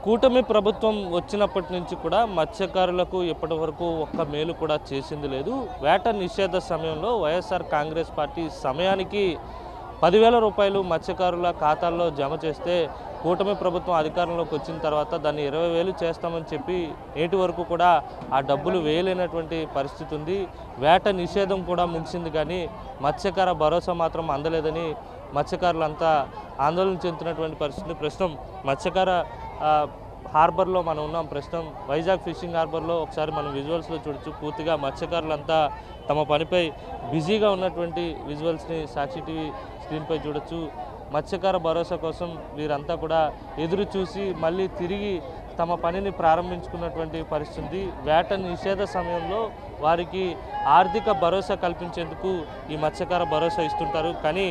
కూటమి ప్రభుత్వం వచ్చినప్పటి నుంచి కూడా మత్స్యకారులకు ఇప్పటివరకు ఒక్క మేలు కూడా చేసింది లేదు. వేట నిషేధ సమయంలో వైఎస్ఆర్ కాంగ్రెస్ పార్టీ సమయానికి 10,000 రూపాయలు మత్స్యకారుల ఖాతాల్లో జమ చేస్తే కూటమి ప్రభుత్వం అధికారంలోకి వచ్చిన తర్వాత దాన్ని 20,000 చేస్తామని చెప్పి నేటి వరకు కూడా ఆ డబ్బులు వేయలేనటువంటి పరిస్థితి ఉంది. వేట నిషేధం కూడా ముగిసింది కానీ మత్స్యకార భరోసా మాత్రం అందలేదని మత్స్యకారులంతా ఆందోళన చెందుతున్నటువంటి పరిస్థితి. ప్రస్తుతం మత్స్యకార హార్బర్లో మనం ఉన్నాం. ప్రస్తుతం వైజాగ్ ఫిషింగ్ హార్బర్లో ఒకసారి మనం విజువల్స్లో చూడొచ్చు. పూర్తిగా మత్స్యకారులంతా తమ పనిపై బిజీగా ఉన్నటువంటి విజువల్స్ని సాక్షి టీవీ స్క్రీన్పై చూడొచ్చు. మత్స్యకార భరోసా కోసం వీరంతా కూడా ఎదురు చూసి మళ్ళీ తిరిగి తమ పనిని ప్రారంభించుకున్నటువంటి పరిస్థితి. వేట నిషేధ సమయంలో వారికి ఆర్థిక భరోసా కల్పించేందుకు ఈ మత్స్యకార భరోసా ఇస్తుంటారు. కానీ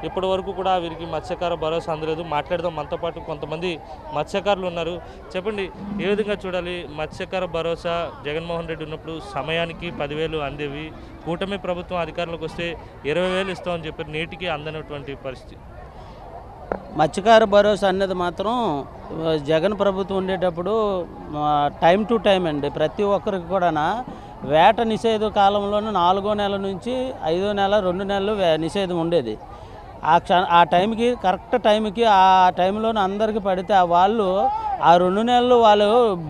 ఇప్పటి వరకు కూడా వీరికి మత్స్యకార భరోసా అందలేదు. మాట్లాడదాం, మనతో పాటు కొంతమంది మత్స్యకారులు ఉన్నారు. చెప్పండి, ఏ విధంగా చూడాలి? మత్స్యకార భరోసా జగన్మోహన్ రెడ్డి ఉన్నప్పుడు సమయానికి 10,000 అందేవి. కూటమి ప్రభుత్వం అధికారంలోకి వస్తే 20,000 ఇస్తామని చెప్పారు. నేటికి అందనటువంటి పరిస్థితి. మత్స్యకార భరోసా అన్నది మాత్రం జగన్ ప్రభుత్వం ఉండేటప్పుడు టైం టు టైం అండి. ప్రతి ఒక్కరికి కూడా వేట నిషేధ కాలంలోనూ 4వ నెల నుంచి 5వ నెల 2 నెలలు నిషేధం ఉండేది. ఆ టైంకి కరెక్ట్ టైంకి ఆ టైంలోనే అందరికీ పడితే వాళ్ళు ఆ 2 నెలలు వాళ్ళు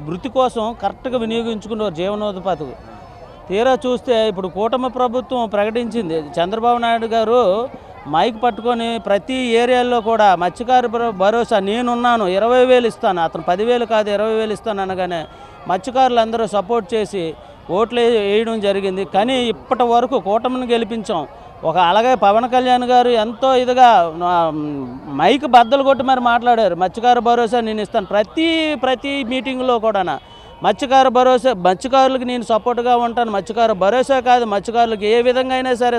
వృత్తి కోసం కరెక్ట్గా వినియోగించుకున్నారు జీవనోపాధికి. తీరా చూస్తే ఇప్పుడు కూటమి ప్రభుత్వం ప్రకటించింది. చంద్రబాబు నాయుడు గారు మైక్ పట్టుకొని ప్రతి ఏరియాల్లో కూడా మత్స్యకార భరోసా నేనున్నాను, 20,000 ఇస్తాను, అతను 10,000 కాదు 20,000 ఇస్తాను అనగానే మత్స్యకారులు అందరూ సపోర్ట్ చేసి ఓట్లు వేయడం జరిగింది. కానీ ఇప్పటి వరకు కూటమిని గెలిపించాం. అలాగే పవన్ కళ్యాణ్ గారు ఎంతో ఇదిగా మైక్ బద్దలు కొట్టి మరి మాట్లాడారు. మత్స్యకార భరోసా నేను ఇస్తాను. ప్రతి మీటింగ్లో కూడా మత్స్యకార భరోసా, మత్స్యకారులకు నేను సపోర్ట్గా ఉంటాను. మత్స్యకార భరోసా కాదు, మత్స్యకారులకు ఏ విధంగా అయినా సరే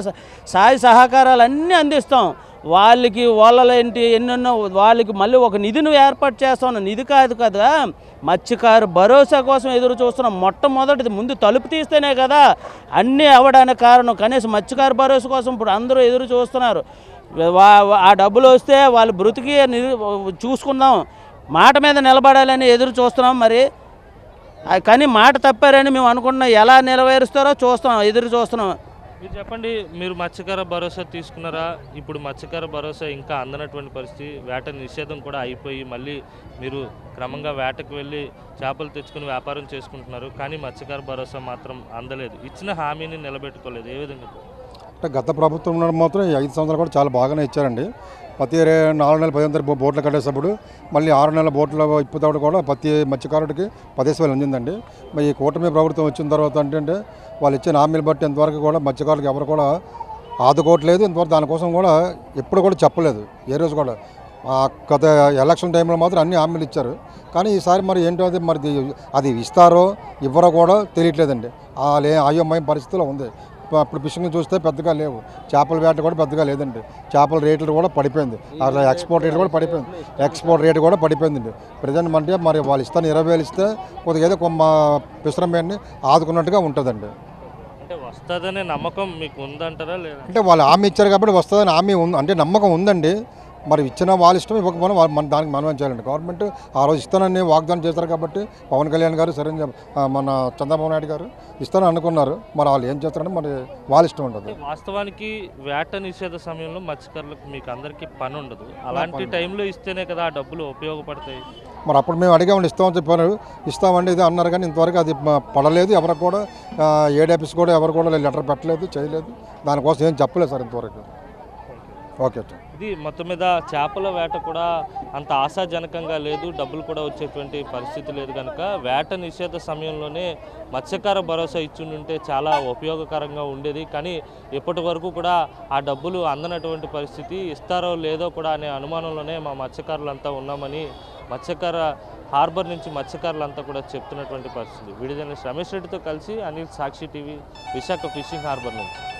సాయ సహకారాలు అన్నీ అందిస్తాం. వాళ్ళకి వాళ్ళేంటి ఎన్నెన్నో వాళ్ళకి మళ్ళీ ఒక నిధిని ఏర్పాటు చేస్తాం. నిధి కాదు కదా, మత్స్యకార భరోసా కోసం ఎదురు చూస్తున్నాం. మొట్టమొదటిది ముందు తలుపు తీస్తేనే కదా అన్నీ అవ్వడానికి కారణం. కనీసం మత్స్యకార భరోసా కోసం ఇప్పుడు అందరూ ఎదురు చూస్తున్నారు. ఆ డబ్బులు వస్తే వాళ్ళు బ్రతికి చూసుకుందాం, మాట మీద నిలబడాలని ఎదురు చూస్తున్నాం. మరి కానీ మాట తప్పారని మేము అనుకున్నాం. ఎలా నెరవేరుస్తారో ఎదురు చూస్తున్నాం. మీరు చెప్పండి, మీరు మత్స్యకార భరోసా తీసుకున్నారా? ఇప్పుడు మత్స్యకార భరోసా ఇంకా అందనటువంటి పరిస్థితి. వేట నిషేధం కూడా అయిపోయి మళ్ళీ మీరు క్రమంగా వేటకు వెళ్ళి చేపలు తెచ్చుకుని వ్యాపారం చేసుకుంటున్నారు. కానీ మత్స్యకార భరోసా మాత్రం అందలేదు. ఇచ్చిన హామీని నిలబెట్టుకోలేదు. ఏ విధంగా? అంటే గత ప్రభుత్వం మాత్రం 5 సంవత్సరాలు కూడా చాలా బాగానే ఇచ్చారండి. ప్రతి 4 నెలల 10 బోట్లు కట్టేటప్పుడు మళ్ళీ 6 నెలల బోట్ల ఇప్పుతాడు కూడా ప్రతి మత్స్యకారుడికి 10,000 అందిందండి. మరి ఈ కూటమి ప్రభుత్వం వచ్చిన తర్వాత అంటే వాళ్ళు ఇచ్చిన హామీలు బట్టి ఇంతవరకు కూడా మత్స్యకారులకు ఎవరు కూడా ఆదుకోవట్లేదు. ఇంతవరకు దానికోసం కూడా ఎప్పుడు కూడా చెప్పలేదు. ఏ రోజు కూడా గత ఎలక్షన్ టైంలో మాత్రం అన్ని హామీలు ఇచ్చారు. కానీ ఈసారి మరి ఏంటో అది ఇస్తారో ఇవ్వరో కూడా తెలియట్లేదండి. అయోమయం పరిస్థితిలో ఉంది. అప్పుడు ఫిషింగ్ చూస్తే పెద్దగా లేవు. చేపల వేట కూడా పెద్దగా లేదండి. చేపల రేట్లు కూడా పడిపోయింది. అట్లా ఎక్స్పోర్ట్ రేట్ కూడా పడిపోయింది. ఎక్స్పోర్ట్ రేట్ కూడా పడిపోయిందండి. ప్రజెంట్ అంటే మరి వాళ్ళు ఇస్తాను 20,000 ఇస్తే కొద్దిగా ఏదో కొమ్మ పిశ్రమాన్ని ఆదుకున్నట్టుగా ఉంటుందండి. అంటే వస్తుందనే నమ్మకం మీకు ఉందంటారా లేదా? అంటే వాళ్ళు హామీ ఇచ్చారు కాబట్టి వస్తుందని హామీ ఉంది, అంటే నమ్మకం ఉందండి. మరి ఇచ్చిన వాళ్ళ ఇష్టం, ఇవ్వకపోయినా మన దానికి మనం చేయాలండి. గవర్నమెంట్ ఆ రోజు ఇస్తానని వాగ్దానం చేశారు కాబట్టి పవన్ కళ్యాణ్ గారు సరే మన చంద్రబాబు నాయుడు గారు ఇస్తానని అనుకున్నారు. మరి వాళ్ళు ఏం చేస్తారంటే మరి వాళ్ళ ఇష్టం ఉంటుంది. వాస్తవానికి వేట నిషేధ సమయంలో మత్స్యకారులకు మీకు అందరికీ పని ఉండదు. అలాంటి టైంలో ఇస్తేనే కదా ఆ డబ్బులు ఉపయోగపడతాయి. మరి అప్పుడు మేము అడిగామండి, ఇస్తామని చెప్పారు. ఇస్తామండి ఇది అన్నారు కానీ ఇంతవరకు అది పడలేదు. ఎవరికి కూడా ఏడీఎఫ్ఎస్ కూడా ఎవరు కూడా లెటర్ పెట్టలేదు, చేయలేదు. దానికోసం ఏం చెప్పలేదు సార్ ఇంతవరకు. ఓకే. ఇది మొత్తం మీద చేపల వేట కూడా అంత ఆశాజనకంగా లేదు. డబ్బులు కూడా వచ్చేటువంటి పరిస్థితి లేదు. కనుక వేట నిషేధ సమయంలోనే మత్స్యకార భరోసా ఇచ్చుంటే చాలా ఉపయోగకరంగా ఉండేది. కానీ ఇప్పటి వరకు కూడా ఆ డబ్బులు అందనటువంటి పరిస్థితి. ఇస్తారో లేదో కూడా అనే అనుమానంలోనే మా మత్స్యకారులంతా ఉన్నామని మత్స్యకార హార్బర్ నుంచి మత్స్యకారులంతా కూడా చెప్తున్నటువంటి పరిస్థితి. వీడియో జర్నలిస్ట్ రమేష్ రెడ్డితో కలిసి అనిల్, సాక్షి టీవీ, విశాఖ ఫిషింగ్ హార్బర్ నుంచి.